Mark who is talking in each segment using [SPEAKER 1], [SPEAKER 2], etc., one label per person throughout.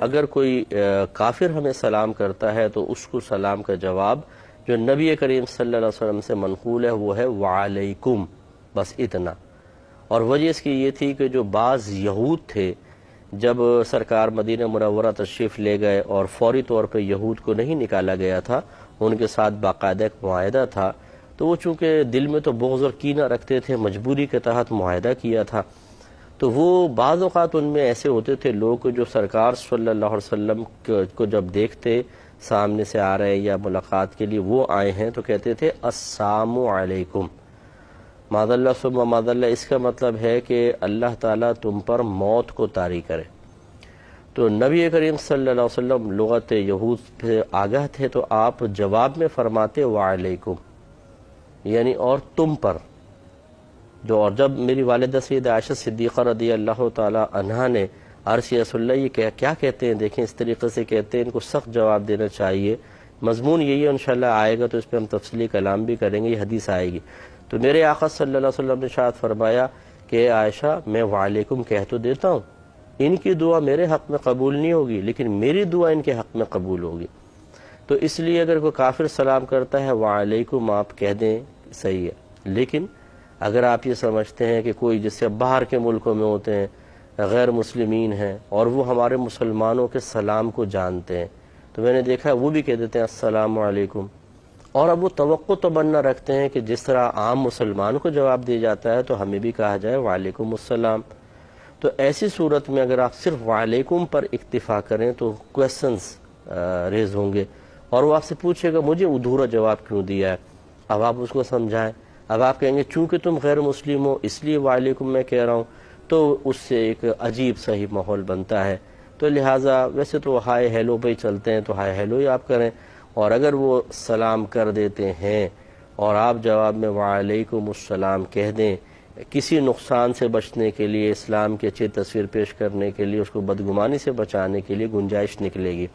[SPEAKER 1] اگر کوئی کافر ہمیں سلام کرتا ہے تو اس کو سلام کا جواب جو نبی کریم صلی اللہ علیہ وسلم سے منقول ہے وہ ہے وعلیکم، بس اتنا۔ اور وجہ اس کی یہ تھی کہ جو بعض یہود تھے، جب سرکار مدینہ منورہ تشریف لے گئے اور فوری طور پہ یہود کو نہیں نکالا گیا تھا، ان کے ساتھ باقاعدہ ایک معاہدہ تھا، تو وہ چونکہ دل میں تو بغض اور کینہ رکھتے تھے، مجبوری کے تحت معاہدہ کیا تھا، تو وہ بعض اوقات ان میں ایسے ہوتے تھے لوگ جو سرکار صلی اللہ علیہ وسلم کو جب دیکھتے سامنے سے آ رہے یا ملاقات کے لیے وہ آئے ہیں تو کہتے تھے السلام علیکم، معاذ اللہ ثم معاذ اللہ۔ اس کا مطلب ہے کہ اللہ تعالیٰ تم پر موت کو طاری کرے۔ تو نبی کریم صلی اللہ علیہ وسلم لغت یہود سے آگاہ تھے، تو آپ جواب میں فرماتے وعلیکم، یعنی اور تم پر جو۔ اور جب میری والدہ سید عائشہ صدیقہ رضی اللہ تعالی عنہا نے عرض یا رسول اللہ یہ کیا کہتے ہیں، دیکھیں اس طریقے سے کہتے ہیں، ان کو سخت جواب دینا چاہیے، مضمون یہی ہے، انشاءاللہ آئے گا تو اس پہ ہم تفصیلی کلام بھی کریں گے، یہ حدیث آئے گی۔ تو میرے آقا صلی اللہ علیہ وسلم نے ارشاد فرمایا کہ عائشہ میں وعلیکم کہہ تو دیتا ہوں، ان کی دعا میرے حق میں قبول نہیں ہوگی لیکن میری دعا ان کے حق میں قبول ہوگی۔ تو اس لیے اگر کوئی کافر سلام کرتا ہے وعلیکم آپ کہہ دیں، صحیح ہے، لیکن اگر آپ یہ سمجھتے ہیں کہ کوئی جس سے باہر کے ملکوں میں ہوتے ہیں، غیر مسلمین ہیں اور وہ ہمارے مسلمانوں کے سلام کو جانتے ہیں، تو میں نے دیکھا وہ بھی کہہ دیتے ہیں السلام علیکم، اور اب وہ توقع تو بننا رکھتے ہیں کہ جس طرح عام مسلمان کو جواب دیا جاتا ہے تو ہمیں بھی کہا جائے وعلیکم السلام۔ تو ایسی صورت میں اگر آپ صرف وعلیکم پر اکتفا کریں تو کویسچنز ریز ہوں گے، اور وہ آپ سے پوچھے گا مجھے ادھورا جواب کیوں دیا ہے، اب آپ اس کو سمجھائیں۔ اب آپ کہیں گے چونکہ تم غیر مسلم ہو اس لیے وعلیکم میں کہہ رہا ہوں، تو اس سے ایک عجیب سا ہی ماحول بنتا ہے۔ تو لہٰذا ویسے تو ہائے ہیلو پہ ہی چلتے ہیں، تو ہائے ہیلو ہی آپ کریں، اور اگر وہ سلام کر دیتے ہیں اور آپ جواب میں وعلیکم السلام کہہ دیں، کسی نقصان سے بچنے کے لیے، اسلام کی اچھی تصویر پیش کرنے کے لیے، اس کو بدگمانی سے بچانے کے لیے گنجائش نکلے گی۔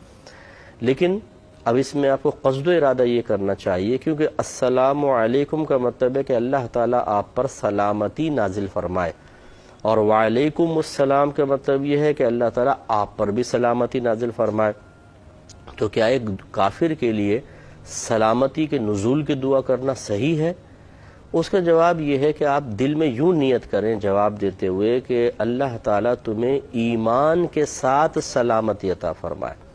[SPEAKER 1] لیکن اب اس میں آپ کو قصد و ارادہ یہ کرنا چاہیے، کیونکہ السلام علیکم کا مطلب ہے کہ اللہ تعالیٰ آپ پر سلامتی نازل فرمائے، اور وعلیکم السلام کا مطلب یہ ہے کہ اللہ تعالیٰ آپ پر بھی سلامتی نازل فرمائے۔ تو کیا ایک کافر کے لیے سلامتی کے نزول کی دعا کرنا صحیح ہے؟ اس کا جواب یہ ہے کہ آپ دل میں یوں نیت کریں جواب دیتے ہوئے کہ اللہ تعالیٰ تمہیں ایمان کے ساتھ سلامتی عطا فرمائے،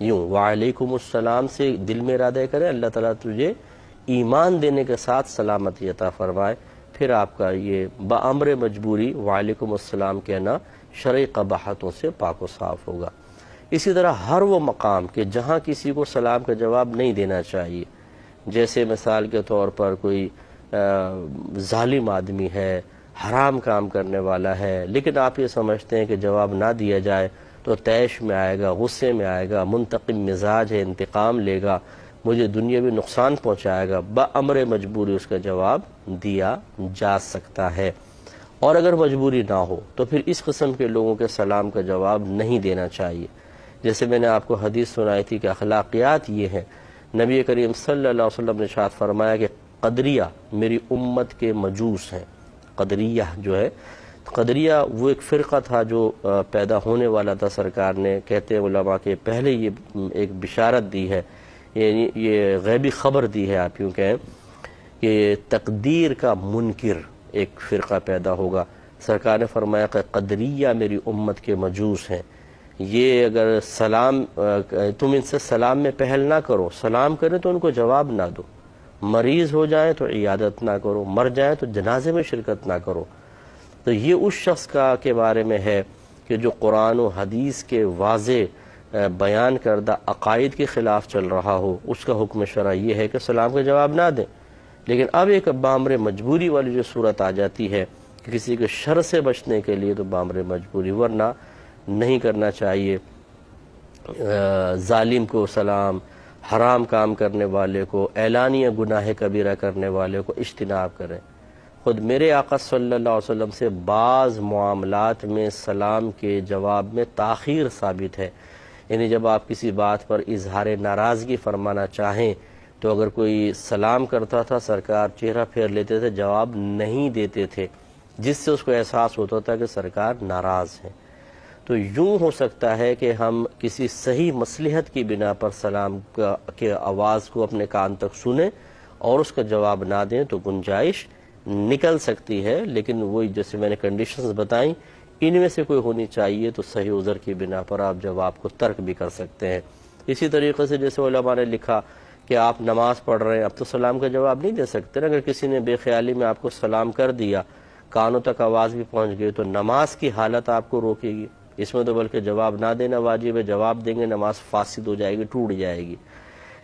[SPEAKER 1] یوں وعلیکم السلام سے دل میں ارادہ کریں اللہ تعالیٰ تجھے ایمان دینے کے ساتھ سلامتی عطا فرمائے، پھر آپ کا یہ بامر مجبوری وعلیکم السلام کہنا شرعی قباحتوں سے پاک و صاف ہوگا۔ اسی طرح ہر وہ مقام کہ جہاں کسی کو سلام کا جواب نہیں دینا چاہیے، جیسے مثال کے طور پر کوئی ظالم آدمی ہے، حرام کام کرنے والا ہے، لیکن آپ یہ سمجھتے ہیں کہ جواب نہ دیا جائے تو طیش میں آئے گا، غصے میں آئے گا، منتقم مزاج ہے، انتقام لے گا، مجھے دنیاوی نقصان پہنچائے گا، بامر مجبوری اس کا جواب دیا جا سکتا ہے۔ اور اگر مجبوری نہ ہو تو پھر اس قسم کے لوگوں کے سلام کا جواب نہیں دینا چاہیے۔ جیسے میں نے آپ کو حدیث سنائی تھی کہ اخلاقیات یہ ہیں، نبی کریم صلی اللہ علیہ وسلم نے ارشاد فرمایا کہ قدریہ میری امت کے مجوس ہیں۔ قدریہ جو ہے، قدریہ وہ ایک فرقہ تھا جو پیدا ہونے والا تھا، سرکار نے کہتے ہیں علماء کے پہلے یہ ایک بشارت دی ہے، یعنی یہ غیبی خبر دی ہے، آپ یوں کہیں کہ تقدیر کا منکر ایک فرقہ پیدا ہوگا۔ سرکار نے فرمایا کہ قدریہ میری امت کے مجوس ہیں، یہ اگر سلام تم ان سے سلام میں پہل نہ کرو، سلام کریں تو ان کو جواب نہ دو، مریض ہو جائیں تو عیادت نہ کرو، مر جائیں تو جنازے میں شرکت نہ کرو۔ تو یہ اس شخص کے بارے میں ہے کہ جو قرآن و حدیث کے واضح بیان کردہ عقائد کے خلاف چل رہا ہو، اس کا حکم شرع یہ ہے کہ سلام کا جواب نہ دیں۔ لیکن اب ایک بامر مجبوری والی جو صورت آ جاتی ہے کہ کسی کے شر سے بچنے کے لیے، تو بامر مجبوری، ورنہ نہیں کرنا چاہیے۔ ظالم کو سلام، حرام کام کرنے والے کو، اعلانیہ گناہ کبیرہ کرنے والے کو اجتناب کریں۔ خود میرے آقا صلی اللہ علیہ وسلم سے بعض معاملات میں سلام کے جواب میں تاخیر ثابت ہے، یعنی جب آپ کسی بات پر اظہار ناراضگی فرمانا چاہیں تو اگر کوئی سلام کرتا تھا سرکار چہرہ پھیر لیتے تھے، جواب نہیں دیتے تھے، جس سے اس کو احساس ہوتا تھا کہ سرکار ناراض ہیں۔ تو یوں ہو سکتا ہے کہ ہم کسی صحیح مصلحت کی بنا پر سلام کے آواز کو اپنے کان تک سنیں اور اس کا جواب نہ دیں تو گنجائش نکل سکتی ہے، لیکن وہی جیسے میں نے کنڈیشنز بتائیں ان میں سے کوئی ہونی چاہیے تو صحیح عذر کی بنا پر آپ جواب کو ترک بھی کر سکتے ہیں۔ اسی طریقے سے جیسے علماء نے لکھا کہ آپ نماز پڑھ رہے ہیں، اب تو سلام کا جواب نہیں دے سکتے، اگر کسی نے بے خیالی میں آپ کو سلام کر دیا، کانوں تک آواز بھی پہنچ گئی، تو نماز کی حالت آپ کو روکے گی، اس میں تو بلکہ جواب نہ دینا واجب ہے، جواب دیں گے نماز فاسد ہو جائے گی، ٹوٹ جائے گی۔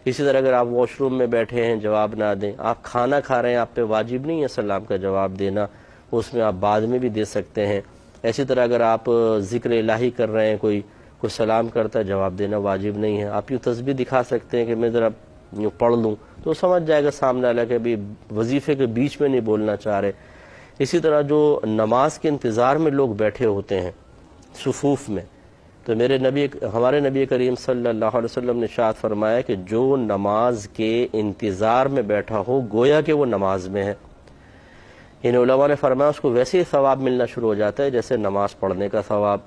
[SPEAKER 1] اسی طرح اگر آپ واش روم میں بیٹھے ہیں جواب نہ دیں، آپ کھانا کھا رہے ہیں، آپ پہ واجب نہیں ہے سلام کا جواب دینا، اس میں آپ بعد میں بھی دے سکتے ہیں۔ اسی طرح اگر آپ ذکر الہی کر رہے ہیں، کوئی سلام کرتا ہے، جواب دینا واجب نہیں ہے، آپ یوں تسبیح دکھا سکتے ہیں کہ میں ذرا یوں پڑھ لوں تو سمجھ جائے گا سامنے والا کہ ابھی وظیفے کے بیچ میں نہیں بولنا چاہ رہے۔ اسی طرح جو نماز کے انتظار میں لوگ بیٹھے ہوتے ہیں صفوف میں، تو ہمارے نبی کریم صلی اللہ علیہ وسلم نے ارشاد فرمایا کہ جو نماز کے انتظار میں بیٹھا ہو گویا کہ وہ نماز میں ہے۔ ان علماء نے فرمایا اس کو ویسے ہی ثواب ملنا شروع ہو جاتا ہے جیسے نماز پڑھنے کا ثواب،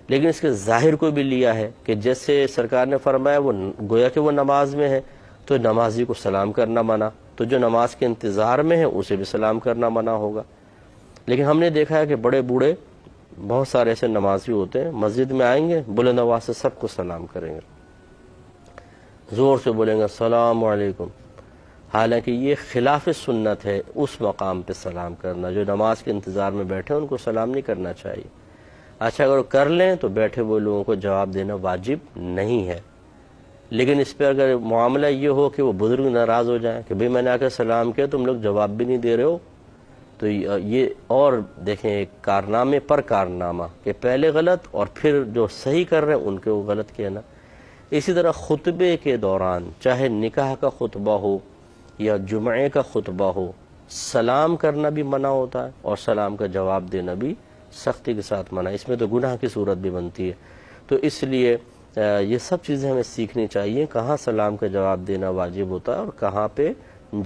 [SPEAKER 1] لیکن اس کے ظاہر کو بھی لیا ہے کہ جیسے سرکار نے فرمایا وہ گویا کہ وہ نماز میں ہے، تو نمازی کو سلام کرنا منع، تو جو نماز کے انتظار میں ہے اسے بھی سلام کرنا منع ہوگا۔ لیکن ہم نے دیکھا ہے کہ بڑے بوڑھے بہت سارے ایسے نمازی ہوتے ہیں، مسجد میں آئیں گے بلند آواز سے سب کو سلام کریں گے، زور سے بولیں گے السلام علیکم، حالانکہ یہ خلاف سنت ہے اس مقام پہ سلام کرنا، جو نماز کے انتظار میں بیٹھے ان کو سلام نہیں کرنا چاہیے۔ اچھا اگر کر لیں تو بیٹھے ہوئے لوگوں کو جواب دینا واجب نہیں ہے، لیکن اس پہ اگر معاملہ یہ ہو کہ وہ بزرگ ناراض ہو جائیں کہ بھئی میں نے آ کے سلام کیا تم لوگ جواب بھی نہیں دے رہے ہو، تو یہ اور دیکھیں ایک کارنامے پر کارنامہ کہ پہلے غلط اور پھر جو صحیح کر رہے ہیں ان کے وہ غلط کہنا۔ اسی طرح خطبے کے دوران چاہے نکاح کا خطبہ ہو یا جمعے کا خطبہ ہو، سلام کرنا بھی منع ہوتا ہے اور سلام کا جواب دینا بھی سختی کے ساتھ منع، اس میں تو گناہ کی صورت بھی بنتی ہے۔ تو اس لیے یہ سب چیزیں ہمیں سیکھنی چاہیے، کہاں سلام کا جواب دینا واجب ہوتا ہے اور کہاں پہ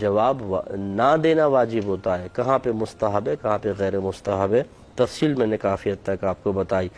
[SPEAKER 1] جواب نہ دینا واجب ہوتا ہے، کہاں پہ مستحب ہے کہاں پہ غیر مستحب ہے۔ تفصیل میں نے کافی حد تک آپ کو بتائی۔